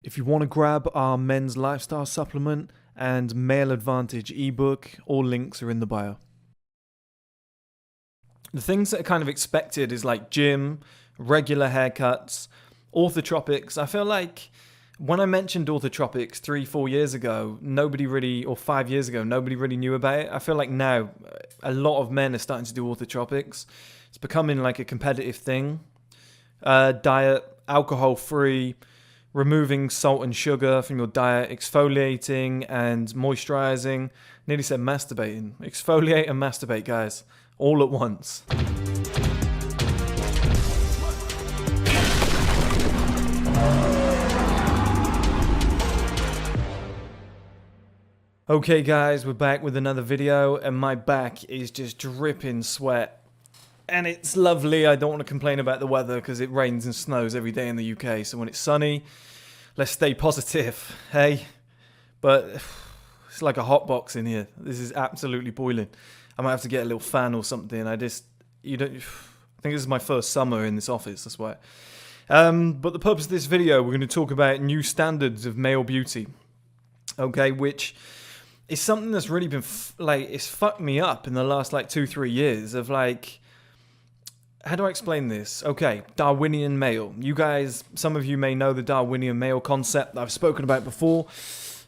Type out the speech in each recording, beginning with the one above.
If you want to grab our men's lifestyle supplement and male advantage ebook, all links are in the bio. The things that are kind of expected is like gym, regular haircuts, orthotropics. I feel like when I mentioned orthotropics 3-4 years ago, nobody really, or 5 years ago, nobody really knew about it. I feel like now a lot of men are starting to do orthotropics. It's becoming like a competitive thing. Diet, alcohol free, removing salt and sugar from your diet, exfoliating and moisturizing. Nearly said masturbating. Exfoliate and masturbate, guys, all at once. Okay guys, we're back with another video and my back is just dripping sweat. And it's lovely. I don't want to complain about the weather because it rains and snows every day in the UK. So when it's sunny, let's stay positive, hey? But it's like a hot box in here. This is absolutely boiling. I might have to get a little fan or something. I think this is my first summer in this office, that's why. But the purpose of this video, we're going to talk about new standards of male beauty. Okay, which is something that's really been, it's fucked me up in the last 2-3 years of how do I explain this? Okay, Darwinian male. You guys, some of you may know the Darwinian male concept that I've spoken about before.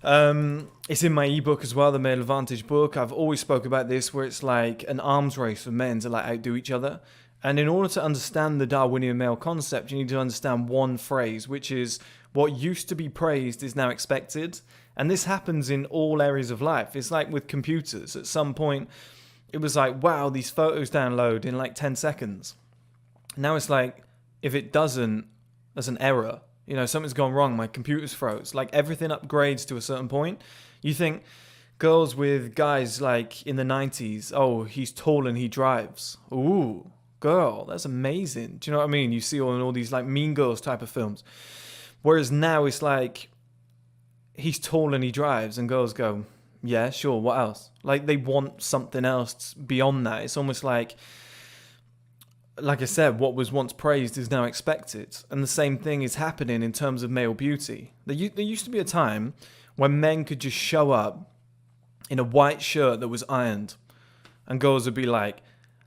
It's in my ebook as well, the Male Advantage book. I've always spoke about this where it's like an arms race for men to outdo each other. And in order to understand the Darwinian male concept, you need to understand one phrase, which is what used to be praised is now expected. And this happens in all areas of life. It's like with computers. At some point, it was like, wow, these photos download in 10 seconds. Now it's like, if it doesn't, there's an error. You know, something's gone wrong, my computer's froze. Everything upgrades to a certain point. You think girls with guys in the 90s, oh, he's tall and he drives. Ooh, girl, that's amazing. Do you know what I mean? You see all these Mean Girls type of films. Whereas now it's he's tall and he drives, and girls go, yeah, sure, what else? They want something else beyond that. It's almost like I said, what was once praised is now expected. And the same thing is happening in terms of male beauty. There used to be a time when men could just show up in a white shirt that was ironed, and girls would be like,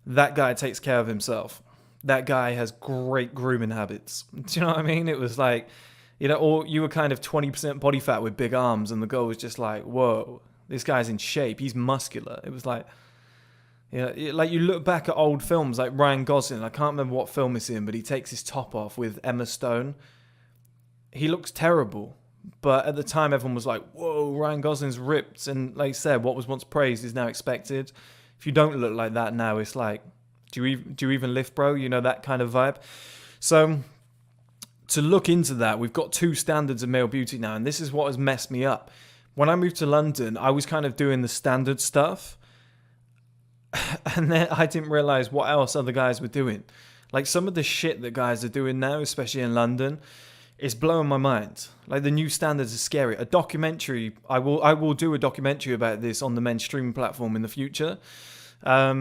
that guy takes care of himself. That guy has great grooming habits. Do you know what I mean? It was or you were kind of 20% body fat with big arms, and the girl was just like, whoa, this guy's in shape. He's muscular. It was you look back at old films like Ryan Gosling. I can't remember what film it's in, but he takes his top off with Emma Stone. He looks terrible. But at the time, everyone was like, whoa, Ryan Gosling's ripped. And like I said, what was once praised is now expected. If you don't look like that now, it's do you even lift, bro? You know, that kind of vibe. So to look into that, we've got two standards of male beauty now. And this is what has messed me up. When I moved to London, I was kind of doing the standard stuff. And then I didn't realize what else other guys were doing. Some of the shit that guys are doing now, especially in London, is blowing my mind. The new standards are scary. A documentary, I will do a documentary about this on the men's streaming platform in the future. I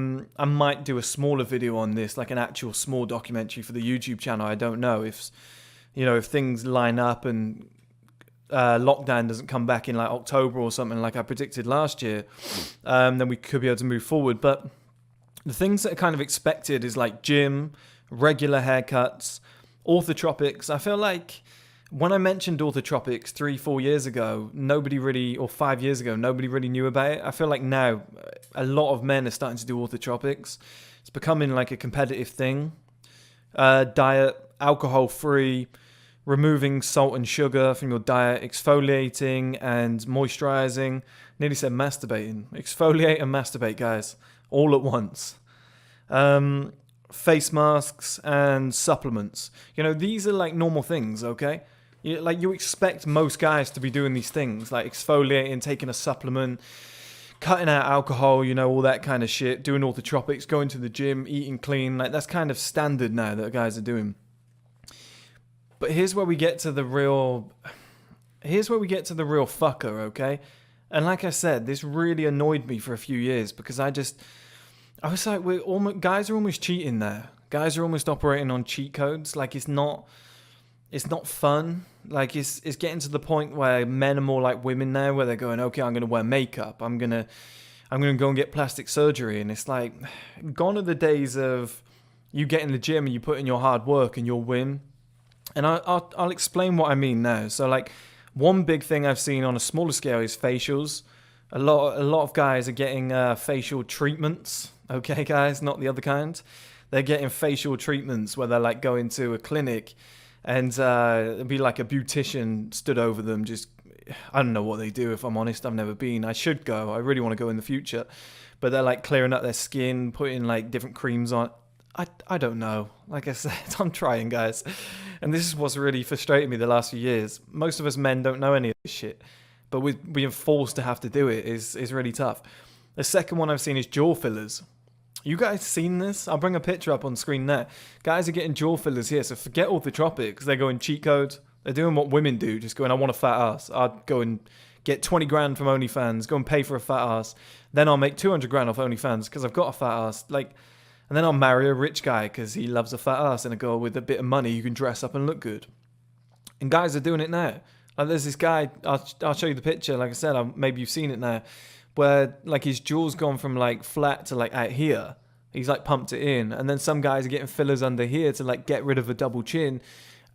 might do a smaller video on this, an actual small documentary for the YouTube channel. I don't know if things line up and lockdown doesn't come back in October or something like I predicted last year, then we could be able to move forward. But the things that are kind of expected is gym, regular haircuts, orthotropics. I feel like when I mentioned orthotropics 3-4 years ago, nobody really, or 5 years ago, nobody really knew about it. I feel like now a lot of men are starting to do orthotropics. It's becoming a competitive thing. Diet, alcohol free, removing salt and sugar from your diet, exfoliating and moisturizing. Nearly said masturbating. Exfoliate and masturbate, guys, all at once. Face masks and supplements. These are normal things, okay? You expect most guys to be doing these things, exfoliating, taking a supplement, cutting out alcohol, all that kind of shit, doing orthotropics, going to the gym, eating clean. That's kind of standard now that guys are doing. But here's where we get to the real fucker, okay? And like I said, this really annoyed me for a few years because I was like, guys are almost cheating there. Guys are almost operating on cheat codes. It's not, it's not fun. Like it's getting to the point where men are more like women now, where they're going, okay, I'm gonna wear makeup, I'm gonna go and get plastic surgery, and it's like, gone are the days of you get in the gym and you put in your hard work and you'll win. And I'll explain what I mean now. So like, one big thing I've seen on a smaller scale is facials. A lot of guys are getting facial treatments. Okay, guys, not the other kind. They're getting facial treatments where they're like going to a clinic, and it'll be like a beautician stood over them. Just, I don't know what they do, if I'm honest. I've never been. I should go. I really want to go in the future. But they're like clearing up their skin, putting like different creams on. I don't know. Like I said, I'm trying, guys. And this is what's really frustrated me the last few years. Most of us men don't know any of this shit, but we are forced to have to do it. Is really tough. The second one I've seen is jaw fillers. You guys seen this? I'll bring a picture up on screen there. Guys are getting jaw fillers here, so forget all the tropics. They're going cheat code. They're doing what women do, just going, I want a fat ass. I'll go and get 20 grand from OnlyFans, go and pay for a fat ass. Then I'll make 200 grand off OnlyFans because I've got a fat ass. Like, and then I'll marry a rich guy because he loves a fat ass and a girl with a bit of money who can dress up and look good. And guys are doing it now. Like, there's this guy, I'll show you the picture, like I said, maybe you've seen it now, where like his jaw's gone from like flat to like out here. He's like pumped it in. And then some guys are getting fillers under here to like get rid of a double chin.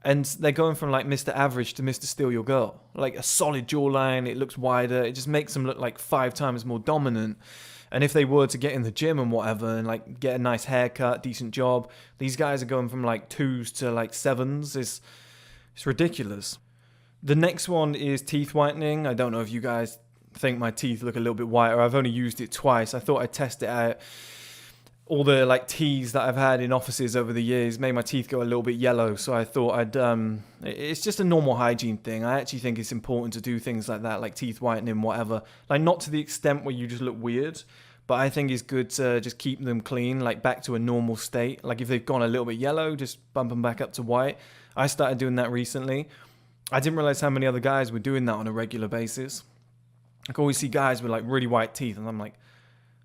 And they're going from like Mr. Average to Mr. Steal Your Girl. Like a solid jawline, it looks wider, it just makes them look like 5 times more dominant. And if they were to get in the gym and whatever and like get a nice haircut, decent job, these guys are going from like 2s to like 7s. It's ridiculous. The next one is teeth whitening. I don't know if you guys think my teeth look a little bit whiter. I've only used it twice. I thought I'd test it out. All the like teas that I've had in offices over the years made my teeth go a little bit yellow, so I thought it's just a normal hygiene thing. I actually think it's important to do things like that, like teeth whitening, whatever. Like, not to the extent where you just look weird, but I think it's good to just keep them clean, like back to a normal state. Like if they've gone a little bit yellow, just bump them back up to white. I started doing that recently. I didn't realize how many other guys were doing that on a regular basis. I can always see guys with like really white teeth, and I'm like,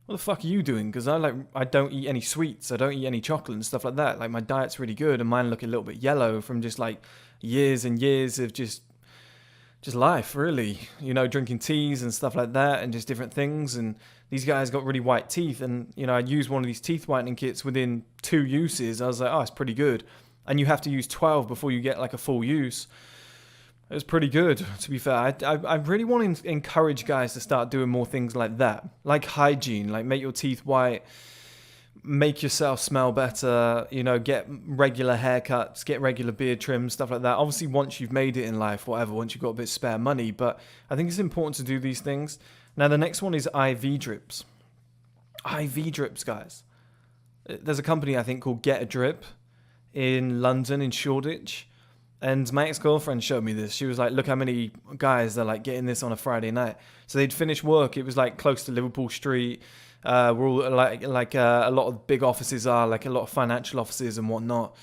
what the fuck are you doing? Because I don't eat any sweets, I don't eat any chocolate and stuff like that. Like, my diet's really good, and mine look a little bit yellow from just like years and years of just life, really. You know, drinking teas and stuff like that, and just different things. And these guys got really white teeth, and you know, I used one of these teeth whitening kits within 2 uses. I was like, oh, it's pretty good. And you have to use 12 before you get like a full use. It was pretty good, to be fair. I really want to encourage guys to start doing more things like that. Like hygiene, like make your teeth white, make yourself smell better, you know, get regular haircuts, get regular beard trims, stuff like that. Obviously, once you've made it in life, whatever, once you've got a bit of spare money. But I think it's important to do these things. Now, the next one is IV drips. IV drips, guys. There's a company, I think, called Get a Drip in London, in Shoreditch. And my ex-girlfriend showed me this. She was like, look how many guys are like getting this on a Friday night. So they'd finish work. It was like close to Liverpool Street. We're all like a lot of big offices are, like a lot of financial offices and whatnot.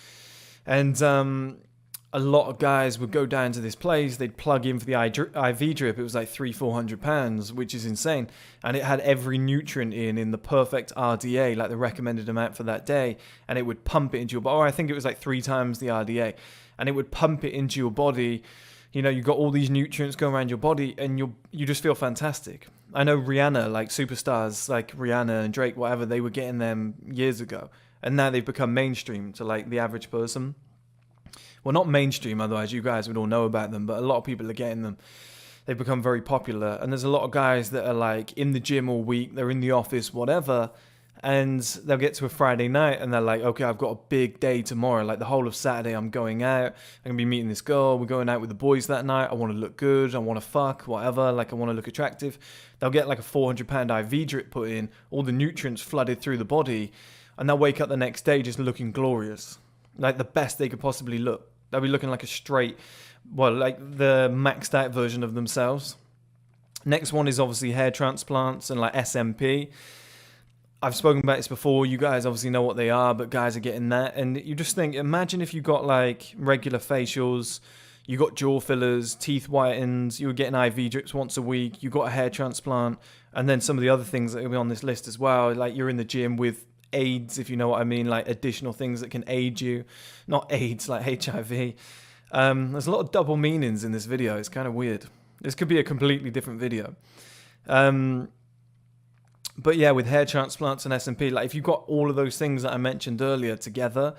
And a lot of guys would go down to this place. They'd plug in for the IV drip. It was like £300-400, which is insane. And it had every nutrient in the perfect RDA, like the recommended amount for that day. And it would pump it into your body. Or I think it was like 3 times the RDA. And it would pump it into your body. You know, you got all these nutrients going around your body, and you just feel fantastic. I know Rihanna, like superstars like Rihanna and Drake, whatever, they were getting them years ago. And now they've become mainstream to like the average person. Well, not mainstream, otherwise you guys would all know about them, but a lot of people are getting them. They've become very popular. And there's a lot of guys that are like in the gym all week, they're in the office, whatever, and they'll get to a Friday night and they're like, okay, I've got a big day tomorrow. Like the whole of Saturday, I'm going out. I'm going to be meeting this girl. We're going out with the boys that night. I want to look good. I want to fuck, whatever. Like I want to look attractive. They'll get like a £400 IV drip put in, all the nutrients flooded through the body, and they'll wake up the next day just looking glorious. Like the best they could possibly look. They'll be looking like a straight, well, like the maxed out version of themselves. Next one is obviously hair transplants and like SMP. I've spoken about this before. You guys obviously know what they are, but guys are getting that. And you just think, imagine if you got like regular facials, you got jaw fillers, teeth whitens, you were getting IV drips once a week, you got a hair transplant, and then some of the other things that will be on this list as well. Like you're in the gym with AIDS, if you know what I mean, like additional things that can aid you. Not AIDS, like HIV. There's a lot of double meanings in this video. It's kind of weird. This could be a completely different video. But yeah, with hair transplants and SMP, like if you've got all of those things that I mentioned earlier together,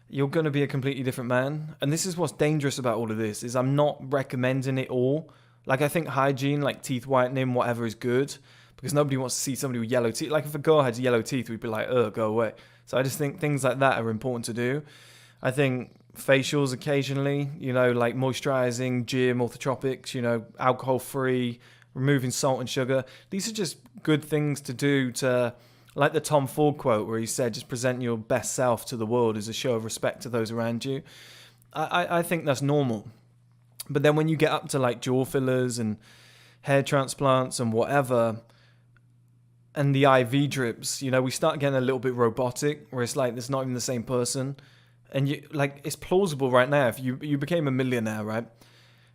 you're going to be a completely different man. And this is what's dangerous about all of this, is I'm not recommending it all. Like I think hygiene, like teeth whitening, whatever is good, because nobody wants to see somebody with yellow teeth. Like if a girl had yellow teeth, we'd be like, go away. So I just think things like that are important to do. I think facials occasionally, you know, like moisturizing, gym, orthotropics, you know, alcohol-free, removing salt and sugar. These are just good things to do to, like the Tom Ford quote where he said, just present your best self to the world as a show of respect to those around you. I think that's normal. But then when you get up to like jaw fillers and hair transplants and whatever, and the IV drips, you know, we start getting a little bit robotic, where it's like it's not even the same person. And you like, it's plausible right now. If you became a millionaire, right,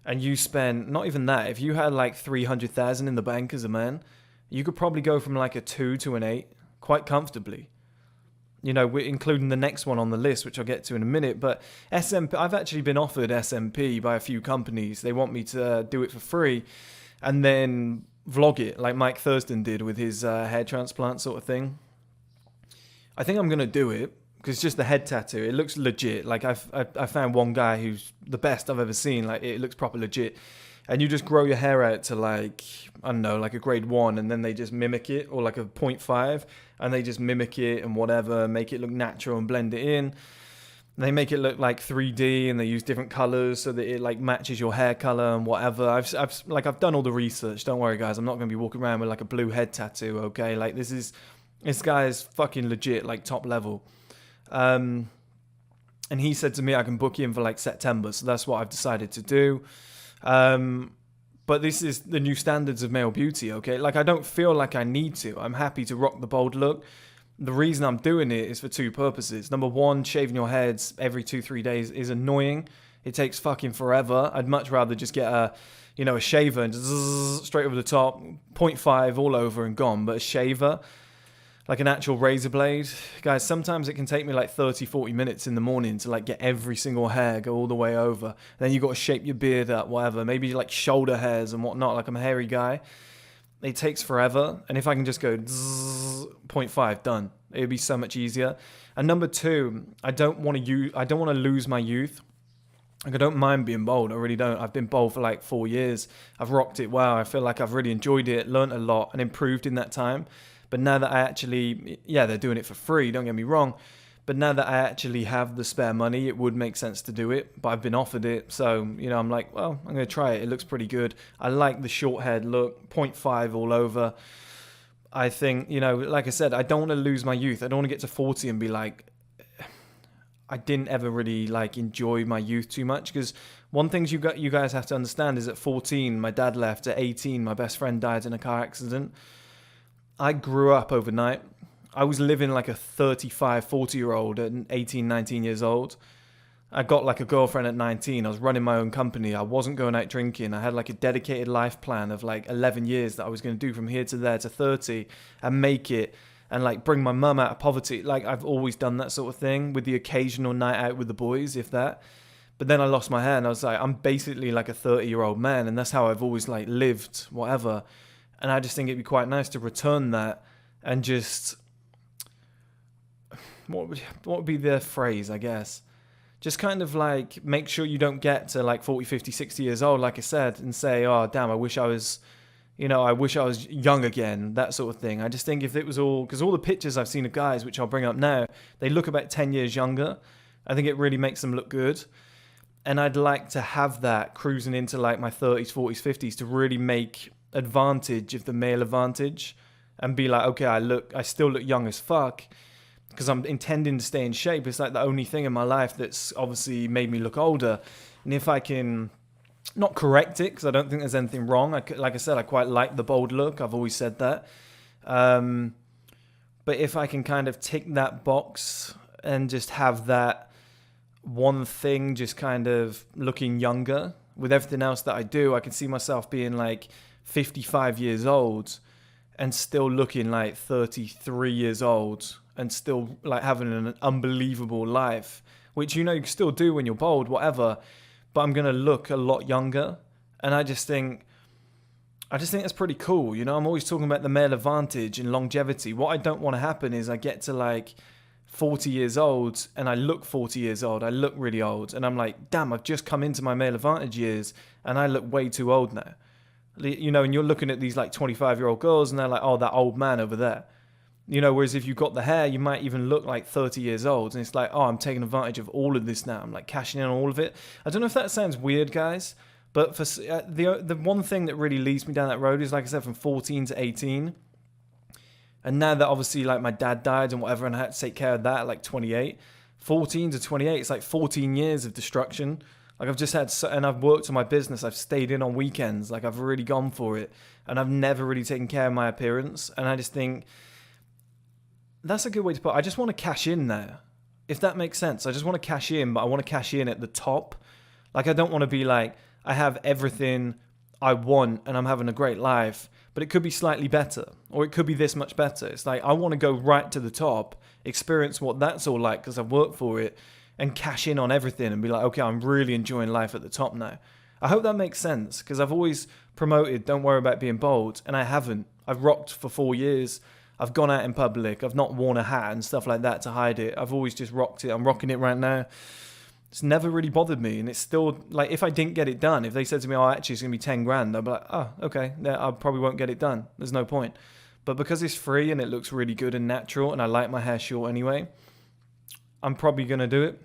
and you spend not even that, if you had like 300,000 in the bank as a man, you could probably go from like a 2 to an 8 quite comfortably. You know, we're including the next one on the list, which I'll get to in a minute. But SMP, I've actually been offered SMP by a few companies. They want me to do it for free and then vlog it like Mike Thurston did with his hair transplant sort of thing. I think I'm going to do it because it's just the head tattoo. It looks legit. Like I found one guy who's the best I've ever seen. Like it looks proper legit. And you just grow your hair out to like, I don't know, like a grade 1, and then they just mimic it, or like a 0.5, and they just mimic it and whatever, make it look natural and blend it in. They make it look like 3D, and they use different colors so that it like matches your hair color and whatever. I've done all the research. Don't worry, guys. I'm not going to be walking around with like a blue head tattoo, okay? Like this guy is fucking legit, like top level. And he said to me, I can book you in for like September. So that's what I've decided to do. But this is the new standards of male beauty, okay? Like, I don't feel like I need to. I'm happy to rock the bold look. The reason I'm doing it is for two purposes. Number one, shaving your heads every 2-3 days is annoying. It takes fucking forever. I'd much rather just get a shaver and just straight over the top, 0.5 all over and gone. But a shaver, like an actual razor blade, guys, sometimes it can take me like 30-40 minutes in the morning to like get every single hair, go all the way over. And then you got to shape your beard up, whatever, maybe like shoulder hairs and whatnot. Like I'm a hairy guy. It takes forever. And if I can just go 0.5, done, it would be so much easier. And number two, I don't want to lose my youth. Like I don't mind being bald. I really don't. I've been bald for like 4 years. I've rocked it well. I feel like I've really enjoyed it, learned a lot and improved in that time. But now that I actually, they're doing it for free, don't get me wrong. But now that I actually have the spare money, it would make sense to do it. But I've been offered it. So, I'm like, well, I'm going to try it. It looks pretty good. I like the short-haired look, 0.5 all over. I think, like I said, I don't want to lose my youth. I don't want to get to 40 and be like, I didn't ever really like enjoy my youth too much. Because one thing you guys have to understand is at 14, my dad left. At 18, my best friend died in a car accident. I grew up overnight. I was living like a 35, 40-year-old at 18, 19 years old. I got like a girlfriend at 19. I was running my own company. I wasn't going out drinking. I had like a dedicated life plan of like 11 years that I was going to do from here to there to 30 and make it and like bring my mum out of poverty. Like I've always done that sort of thing with the occasional night out with the boys, if that. But then I lost my hair and I was like, I'm basically like a 30-year-old man, and that's how I've always like lived, whatever. And I just think it'd be quite nice to return that and just, what would be the phrase, I guess? Just kind of like make sure you don't get to like 40, 50, 60 years old, like I said, and say, oh, damn, I wish I was young again, that sort of thing. I just think if it was all, because all the pictures I've seen of guys, which I'll bring up now, they look about 10 years younger. I think it really makes them look good. And I'd like to have that cruising into like my 30s, 40s, 50s to really make advantage of the male advantage and be like, okay, I still look young as fuck because I'm intending to stay in shape. It's like the only thing in my life that's obviously made me look older. And if I can not correct it, because I don't think there's anything wrong. Like I said, I quite like the bold look. I've always said that. But if I can kind of tick that box and just have that one thing just kind of looking younger with everything else that I do, I can see myself being like 55 years old and still looking like 33 years old and still like having an unbelievable life, which you can still do when you're bald, whatever. but I'm going to look a lot younger. And I just think that's pretty cool. You know, I'm always talking about the male advantage and longevity. What I don't want to happen is I get to like 40 years old and I look 40 years old. I look really old. And I'm like, damn, I've just come into my male advantage years and I look way too old now. You know, and you're looking at these like 25-year-old girls and they're like, oh, that old man over there. You know, whereas if you've got the hair, you might even look like 30 years old. And it's like, oh, I'm taking advantage of all of this now. I'm like cashing in on all of it. I don't know if that sounds weird, guys. But for the one thing that really leads me down that road is, like I said, from 14 to 18. And now that obviously like my dad died and whatever, and I had to take care of that at like 28. 14 to 28, it's like 14 years of destruction. Like I've just had, and I've worked on my business. I've stayed in on weekends. Like I've really gone for it. And I've never really taken care of my appearance. And I just think that's a good way to put it. I just want to cash in now, if that makes sense. I just want to cash in, but I want to cash in at the top. Like I don't want to be like, I have everything I want and I'm having a great life, but it could be slightly better, or it could be this much better. It's like, I want to go right to the top, experience what that's all like because I've worked for it, and cash in on everything and be like, okay, I'm really enjoying life at the top now. I hope that makes sense, because I've always promoted, don't worry about being bold, and I haven't. I've rocked for 4 years. I've gone out in public. I've not worn a hat and stuff like that to hide it. I've always just rocked it. I'm rocking it right now. It's never really bothered me, and it's still like, if I didn't get it done, if they said to me, oh, actually it's gonna be 10 grand, I'd be like, oh, okay, I probably won't get it done. There's no point. But because it's free and it looks really good and natural, and I like my hair short anyway, I'm probably gonna do it.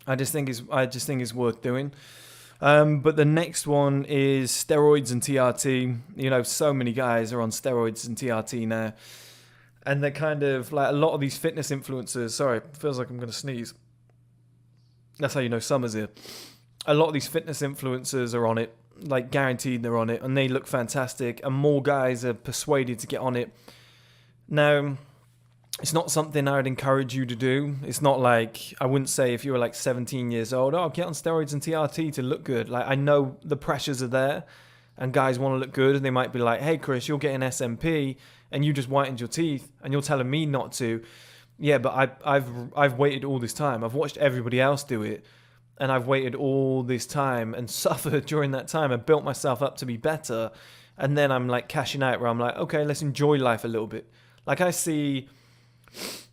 I just think it's worth doing. But the next one is steroids and TRT. You know, so many guys are on steroids and TRT now, and they're kind of like, a lot of these fitness influencers. Sorry, feels like I'm gonna sneeze. That's how you know summer's here. A lot of these fitness influencers are on it, like guaranteed they're on it, and they look fantastic, and more guys are persuaded to get on it. Now, it's not something I would encourage you to do. It's not like, I wouldn't say if you were like 17 years old, oh, get on steroids and TRT to look good. Like, I know the pressures are there, and guys want to look good, and they might be like, hey, Chris, you're getting SMP, and you just whitened your teeth, and you're telling me not to. Yeah, but I've waited all this time. I've watched everybody else do it, and I've waited all this time and suffered during that time and built myself up to be better. And then I'm like cashing out, where I'm like, okay, let's enjoy life a little bit. Like I see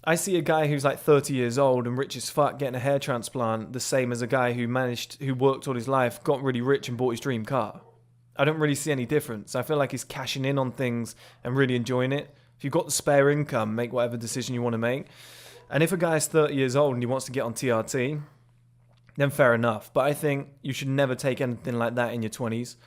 a guy who's like 30 years old and rich as fuck getting a hair transplant, the same as a guy who worked all his life, got really rich and bought his dream car. I don't really see any difference. I feel like he's cashing in on things and really enjoying it. If you've got the spare income, make whatever decision you want to make. And if a guy's 30 years old and he wants to get on TRT, then fair enough. But I think you should never take anything like that in your 20s.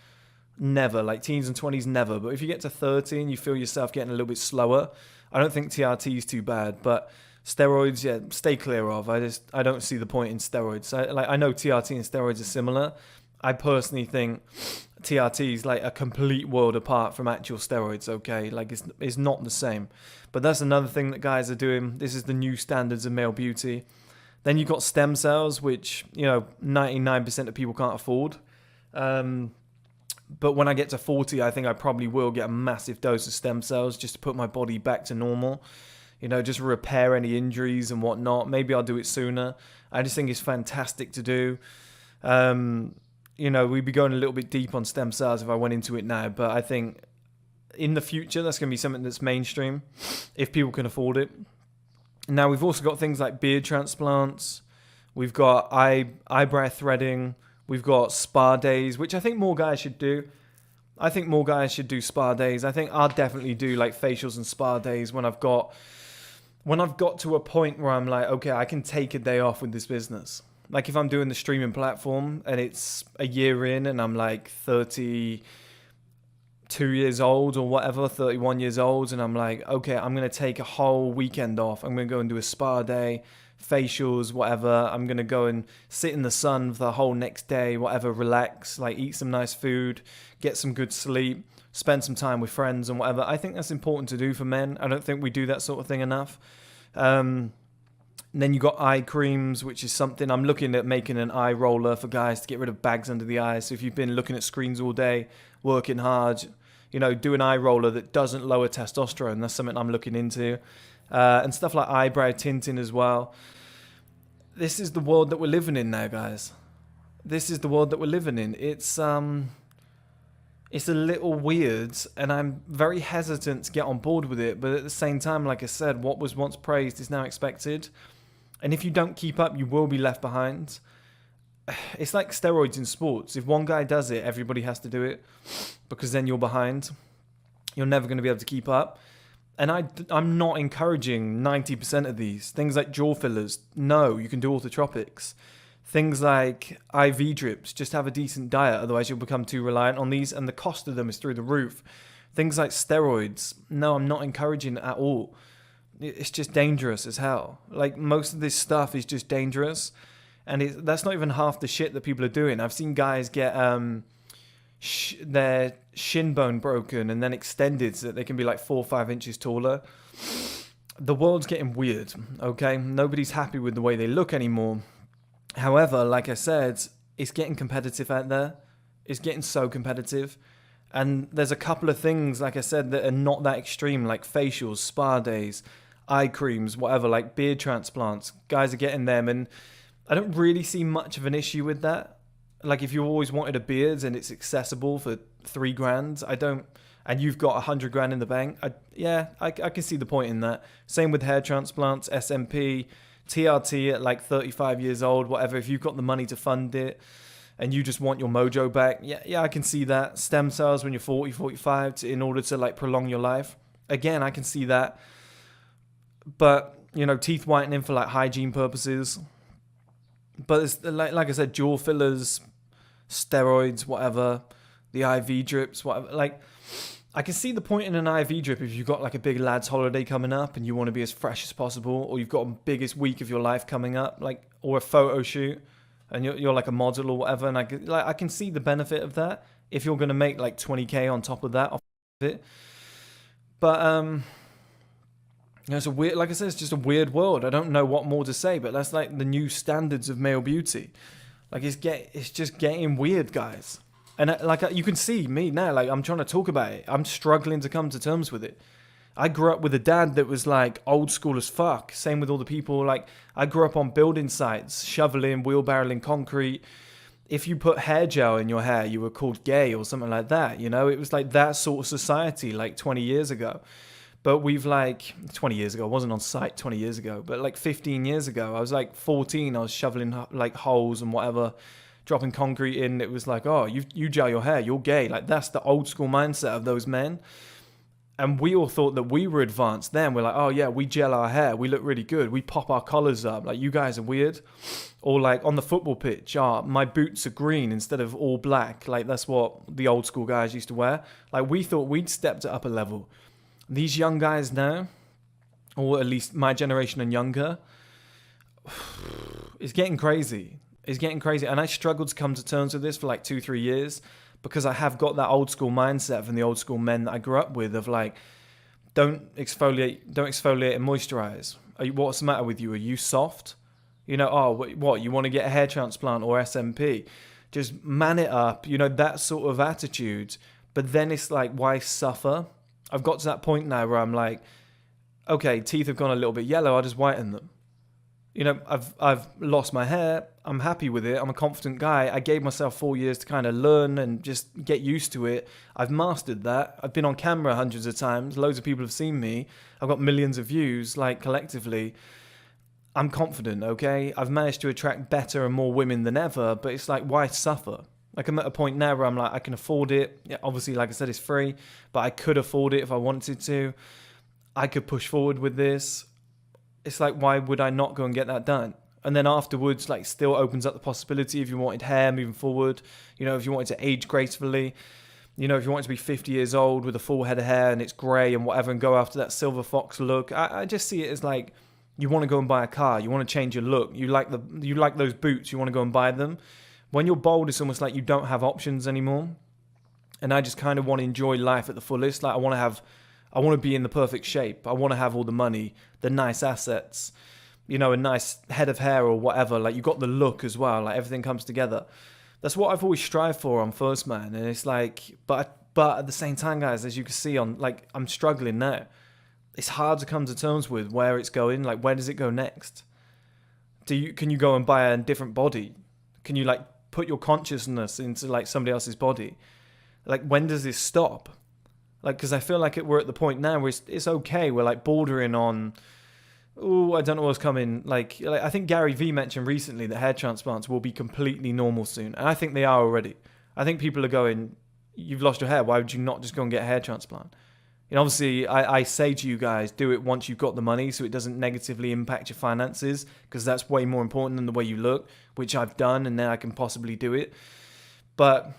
Never. Like teens and 20s, never. But if you get to 30 and you feel yourself getting a little bit slower, I don't think TRT is too bad. But steroids, yeah, stay clear of. I don't see the point in steroids. I know TRT and steroids are similar. I personally think TRT is like a complete world apart from actual steroids, okay? Like it's not the same. But that's another thing that guys are doing. This is the new standards of male beauty. Then you've got stem cells, which, you know, 99% of people can't afford. But when I get to 40, I think I probably will get a massive dose of stem cells just to put my body back to normal. You know, just repair any injuries and whatnot. Maybe I'll do it sooner. I just think it's fantastic to do. You know, we'd be going a little bit deep on stem cells if I went into it now, but I think in the future that's going to be something that's mainstream if people can afford it. Now, we've also got things like beard transplants. We've got eyebrow threading. We've got spa days, which I think more guys should do. I think more guys should do spa days. I think I'll definitely do like facials and spa days when I've got to a point where I'm like, okay, I can take a day off with this business. Like if I'm doing the streaming platform and it's a year in and I'm like 32 years old or whatever, 31 years old, and I'm like, okay, I'm going to take a whole weekend off. I'm going to go and do a spa day, facials, whatever. I'm going to go and sit in the sun for the whole next day, whatever, relax, like eat some nice food, get some good sleep, spend some time with friends and whatever. I think that's important to do for men. I don't think we do that sort of thing enough. And then you got eye creams, which is something I'm looking at, making an eye roller for guys to get rid of bags under the eyes. So if you've been looking at screens all day, working hard, you know, do an eye roller that doesn't lower testosterone. That's something I'm looking into. And stuff like eyebrow tinting as well. This is the world that we're living in now, guys. this is the world that we're living in. It's a little weird, and I'm very hesitant to get on board with it. But at the same time, like I said, what was once praised is now expected. And if you don't keep up, you will be left behind. It's like steroids in sports. If one guy does it, everybody has to do it, because then you're behind. You're never going to be able to keep up. And I'm not encouraging 90% of these. Things like jaw fillers, no, you can do orthotropics. Things like IV drips, just have a decent diet, otherwise you'll become too reliant on these, and the cost of them is through the roof. Things like steroids, no, I'm not encouraging it at all. It's just dangerous as hell. Like, most of this stuff is just dangerous, and that's not even half the shit that people are doing. I've seen guys get their shin bone broken and then extended so that they can be like 4 or 5 inches taller. The world's getting weird, okay? Nobody's happy with the way they look anymore. However, like I said, it's getting competitive out there. It's getting so competitive. And there's a couple of things, like I said, that are not that extreme, like facials, spa days, eye creams, whatever, like beard transplants. Guys are getting them, and I don't really see much of an issue with that. Like, if you always wanted a beard and it's accessible for $3,000, I don't, and you've got $100,000 in the bank, I can see the point in that. Same with hair transplants, SMP, TRT at like 35 years old, whatever. If you've got the money to fund it and you just want your mojo back, yeah, I can see that. Stem cells when you're 40, 45 in order to like prolong your life. Again, I can see that. But, you know, teeth whitening for like hygiene purposes. But it's like I said, jaw fillers, steroids, whatever, the IV drips, whatever. Like, I can see the point in an IV drip if you've got like a big lad's holiday coming up and you want to be as fresh as possible, or you've got a biggest week of your life coming up, like, or a photo shoot, and you're like a model or whatever. And I can see the benefit of that if you're going to make like 20K on top of that off of it. But you know, it's a weird, like I said, it's just a weird world. I don't know what more to say, but that's like the new standards of male beauty. Like, it's just getting weird, guys. And like, you can see me now, like, I'm trying to talk about it. I'm struggling to come to terms with it. I grew up with a dad that was like old school as fuck. Same with all the people. Like, I grew up on building sites, shoveling, wheelbarrowing concrete. If you put hair gel in your hair, you were called gay or something like that. You know, it was like that sort of society like 20 years ago. But we've like 20 years ago, I wasn't on site 20 years ago, but like 15 years ago, I was like 14. I was shoveling like holes and whatever, dropping concrete in. It was like, oh, you gel your hair, you're gay. Like, that's the old school mindset of those men. And we all thought that we were advanced then. We're like, oh yeah, we gel our hair, we look really good, we pop our collars up, like, you guys are weird. Or like on the football pitch, my boots are green instead of all black. Like, that's what the old school guys used to wear. Like, we thought we'd stepped it up a level. These young guys now, or at least my generation and younger, it's getting crazy. It's getting crazy. And I struggled to come to terms with this for like 2-3 years, because I have got that old school mindset from the old school men that I grew up with of like, don't exfoliate and moisturize. What's the matter with you? Are you soft? You know, oh, what, you want to get a hair transplant or SMP? Just man it up, you know, that sort of attitude. But then it's like, why suffer? I've got to that point now where I'm like, okay, teeth have gone a little bit yellow, I'll just whiten them. You know, I've lost my hair, I'm happy with it, I'm a confident guy. I gave myself 4 years to kind of learn and just get used to it. I've mastered that. I've been on camera hundreds of times, loads of people have seen me, I've got millions of views, like, collectively. I'm confident, okay? I've managed to attract better and more women than ever, but it's like, why suffer? Like, I'm at a point now where I'm like, I can afford it. Yeah, obviously, like I said, it's free, but I could afford it if I wanted to. I could push forward with this. It's like, why would I not go and get that done? And then afterwards, like, still opens up the possibility if you wanted hair moving forward, you know, if you wanted to age gracefully, you know, if you wanted to be 50 years old with a full head of hair and it's grey and whatever and go after that silver fox look. I just see it as like, you want to go and buy a car, you want to change your look, you like those boots, you want to go and buy them. When you're bald, it's almost like you don't have options anymore. And I just kind of want to enjoy life at the fullest. Like, I want to be in the perfect shape. I want to have all the money, the nice assets, you know, a nice head of hair or whatever. Like, you got the look as well. Like, everything comes together. That's what I've always strived for on First Man. And it's like, but at the same time, guys, as you can see on, like, I'm struggling now. It's hard to come to terms with where it's going. Like, where does it go next? Can you go and buy a different body? Can you, like, put your consciousness into like somebody else's body. Like, when does this stop? Like, because I feel like we're at the point now where it's okay. We're like bordering on, oh, I don't know what's coming. Like, I think Gary Vee mentioned recently that hair transplants will be completely normal soon. And I think they are already. I think people are going, you've lost your hair. Why would you not just go and get a hair transplant? You know, obviously, I say to you guys, do it once you've got the money so it doesn't negatively impact your finances, because that's way more important than the way you look, which I've done, and then I can possibly do it. But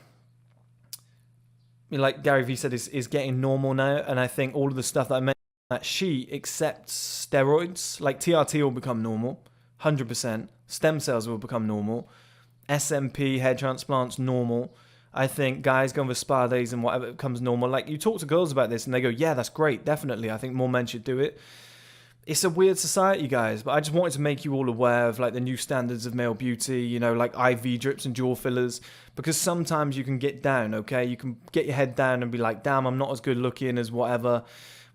like Gary Vee said, is getting normal now, and I think all of the stuff that I mentioned in that sheet, except steroids, like TRT will become normal, 100%. Stem cells will become normal. SMP, hair transplants, normal. I think guys going for spa days and whatever becomes normal. Like, you talk to girls about this and they go, yeah, that's great, definitely. I think more men should do it. It's a weird society, guys, but I just wanted to make you all aware of like the new standards of male beauty, you know, like IV drips and jaw fillers, because sometimes you can get down, okay? You can get your head down and be like, damn, I'm not as good looking as whatever.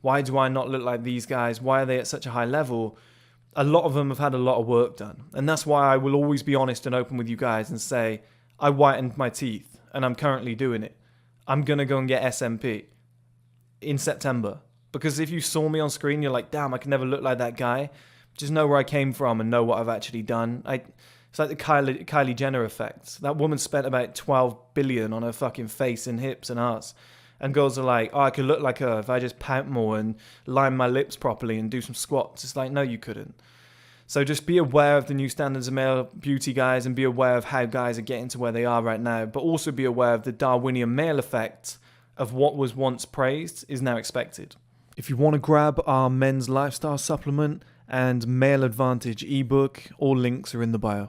Why do I not look like these guys? Why are they at such a high level? A lot of them have had a lot of work done. And that's why I will always be honest and open with you guys and say, I whitened my teeth. And I'm currently doing it. I'm going to go and get SMP in September. Because if you saw me on screen, you're like, damn, I can never look like that guy. Just know where I came from and know what I've actually done. It's like the Kylie Jenner effect. That woman spent about 12 billion on her fucking face and hips and ass. And girls are like, oh, I could look like her if I just pout more and line my lips properly and do some squats. It's like, no, you couldn't. So just be aware of the new standards of male beauty, guys, and be aware of how guys are getting to where they are right now. But also be aware of the Darwinian male effect of what was once praised is now expected. If you want to grab our men's lifestyle supplement and male advantage ebook, all links are in the bio.